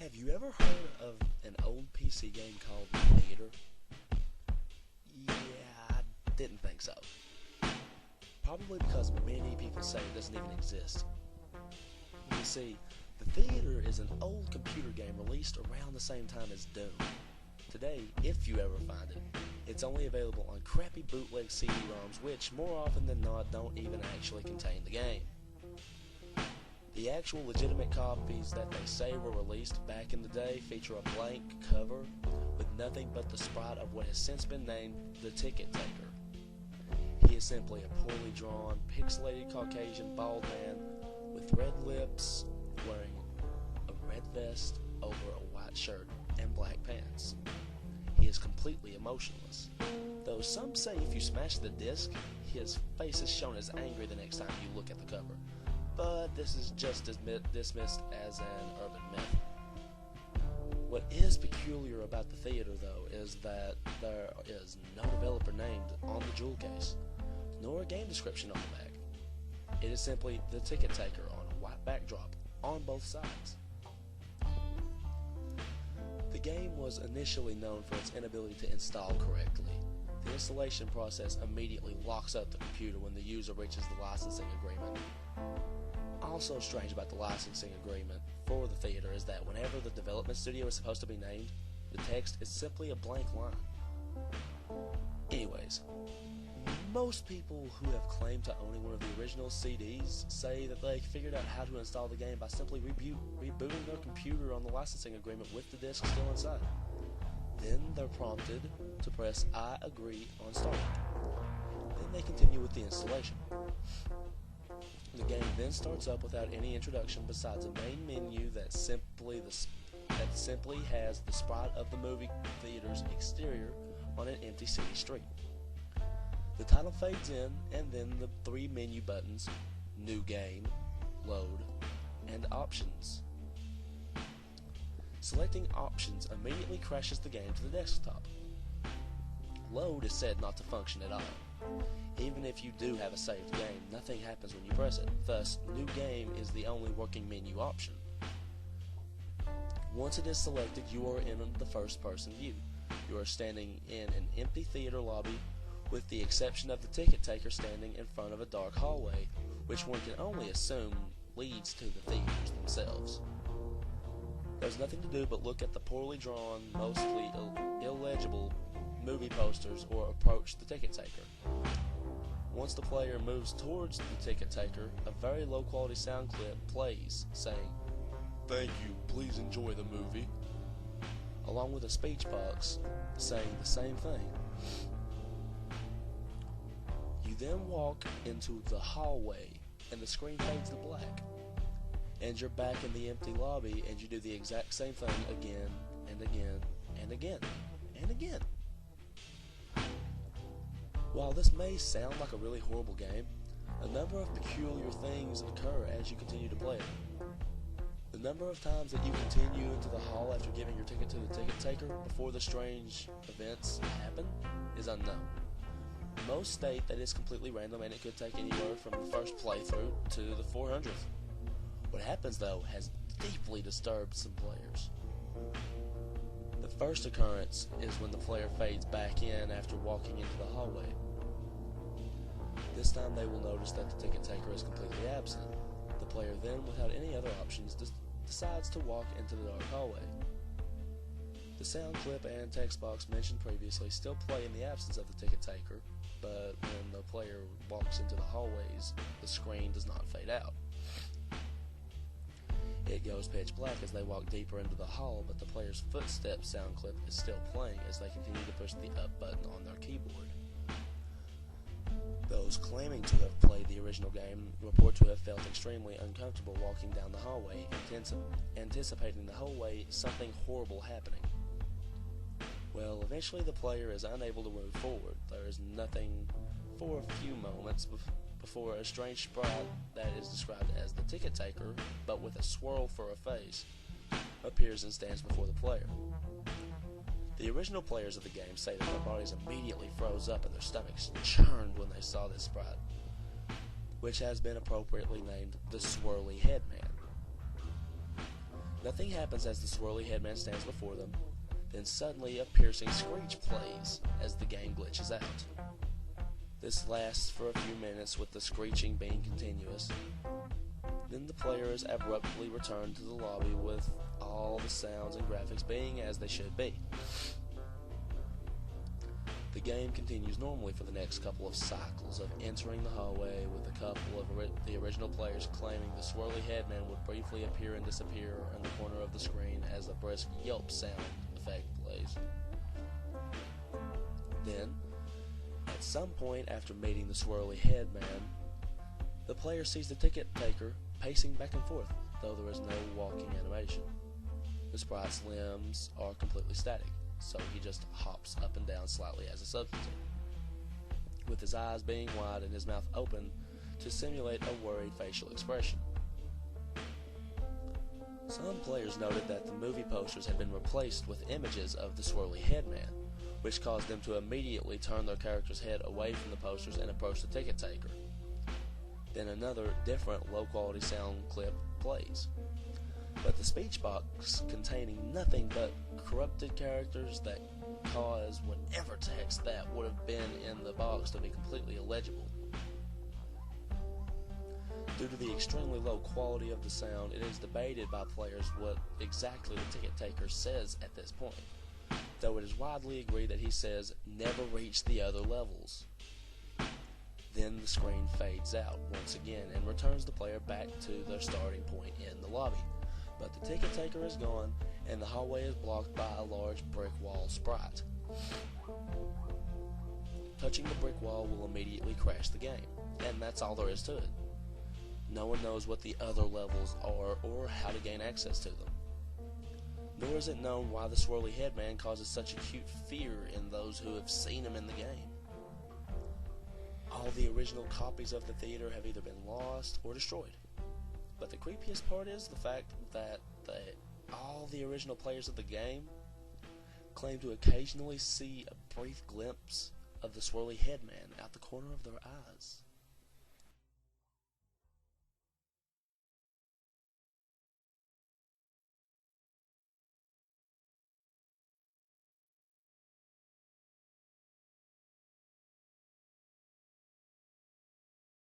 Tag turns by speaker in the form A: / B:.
A: Have you ever heard of an old PC game called Theater? Yeah, I didn't think so. Probably because many people say it doesn't even exist. You see, the Theater is an old computer game released around the same time as Doom. Today, if you ever find it, it's only available on crappy bootleg CD-ROMs which, more often than not, don't even actually contain the game. The actual legitimate copies that they say were released back in the day feature a blank cover with nothing but the sprite of what has since been named the Ticket Taker. He is simply a poorly drawn, pixelated Caucasian bald man with red lips, wearing a red vest over a white shirt and black pants. He is completely emotionless, though some say if you smash the disc, his face is shown as angry the next time you look at the cover. But this is just dismissed as an urban myth. What is peculiar about the Theater, though, is that there is no developer named on the jewel case, nor a game description on the back. It is simply the Ticket Taker on a white backdrop on both sides. The game was initially known for its inability to install correctly. The installation process immediately locks up the computer when the user reaches the licensing agreement. Also strange about the licensing agreement for the Theater is that whenever the development studio is supposed to be named, the text is simply a blank line. Anyways, most people who have claimed to owning one of the original CDs say that they figured out how to install the game by simply rebooting their computer on the licensing agreement with the disc still inside. Then they're prompted to press I agree on starting. Then they continue with the installation. The game then starts up without any introduction besides a main menu that simply has the sprite of the movie theater's exterior on an empty city street. The title fades in, and then the three menu buttons, New Game, Load, and Options. Selecting Options immediately crashes the game to the desktop. Load is said not to function at all. Even if you do have a saved game, nothing happens when you press it. Thus, New Game is the only working menu option. Once it is selected, you are in the first-person view. You are standing in an empty theater lobby, with the exception of the ticket taker standing in front of a dark hallway, which one can only assume leads to the theaters themselves. There's nothing to do but look at the poorly drawn, mostly illegible movie posters or approach the ticket taker. Once the player moves towards the ticket taker, a very low quality sound clip plays saying, "Thank you, please enjoy the movie," along with a speech box saying the same thing. You then walk into the hallway and the screen fades to black, and you're back in the empty lobby and you do the exact same thing again and again and again and again. While this may sound like a really horrible game, a number of peculiar things occur as you continue to play it. The number of times that you continue into the hall after giving your ticket to the ticket taker before the strange events happen is unknown. Most state that it's completely random and it could take anywhere from the first playthrough to the 400th. What happens though has deeply disturbed some players. The first occurrence is when the player fades back in after walking into the hallway. This time they will notice that the ticket taker is completely absent. The player then, without any other options, decides to walk into the dark hallway. The sound clip and text box mentioned previously still play in the absence of the ticket taker, but when the player walks into the hallways, the screen does not fade out. It goes pitch black as they walk deeper into the hall, but the player's footstep sound clip is still playing as they continue to push the up button on their keyboard. Those claiming to have played the original game report to have felt extremely uncomfortable walking down the hallway, anticipating the whole way something horrible happening. Well, eventually the player is unable to move forward. There is nothing for a few moments before a strange sprite that is described as the ticket taker, but with a swirl for a face, appears and stands before the player. The original players of the game say that their bodies immediately froze up and their stomachs churned when they saw this sprite, which has been appropriately named the Swirly Headman. Nothing happens as the swirly headman stands before them. Then suddenly a piercing screech plays as the game glitches out. This lasts for a few minutes with the screeching being continuous. Then the players abruptly return to the lobby with all the sounds and graphics being as they should be. The game continues normally for the next couple of cycles of entering the hallway with a couple of the original players claiming the swirly headman would briefly appear and disappear in the corner of the screen as a brisk yelp sound effect plays. Then, at some point after meeting the swirly headman, the player sees the ticket taker pacing back and forth, though there is no walking animation. The sprite's limbs are completely static, so he just hops up and down slightly as a substitute, with his eyes being wide and his mouth open to simulate a worried facial expression. Some players noted that the movie posters had been replaced with images of the swirly headman, which caused them to immediately turn their character's head away from the posters and approach the ticket taker. Then another different low-quality sound clip plays, but the speech box containing nothing but corrupted characters that cause whatever text that would have been in the box to be completely illegible. Due to the extremely low quality of the sound, it is debated by players what exactly the ticket taker says at this point, though it is widely agreed that he says, "Never reach the other levels." Then the screen fades out once again and returns the player back to their starting point in the lobby. But the ticket taker is gone, and the hallway is blocked by a large brick wall sprite. Touching the brick wall will immediately crash the game, and that's all there is to it. No one knows what the other levels are or how to gain access to them. Nor is it known why the swirly headman causes such acute fear in those who have seen him in the game. All the original copies of the theater have either been lost or destroyed. But the creepiest part is the fact that all the original players of the game claim to occasionally see a brief glimpse of the swirly headman out the corner of their eyes.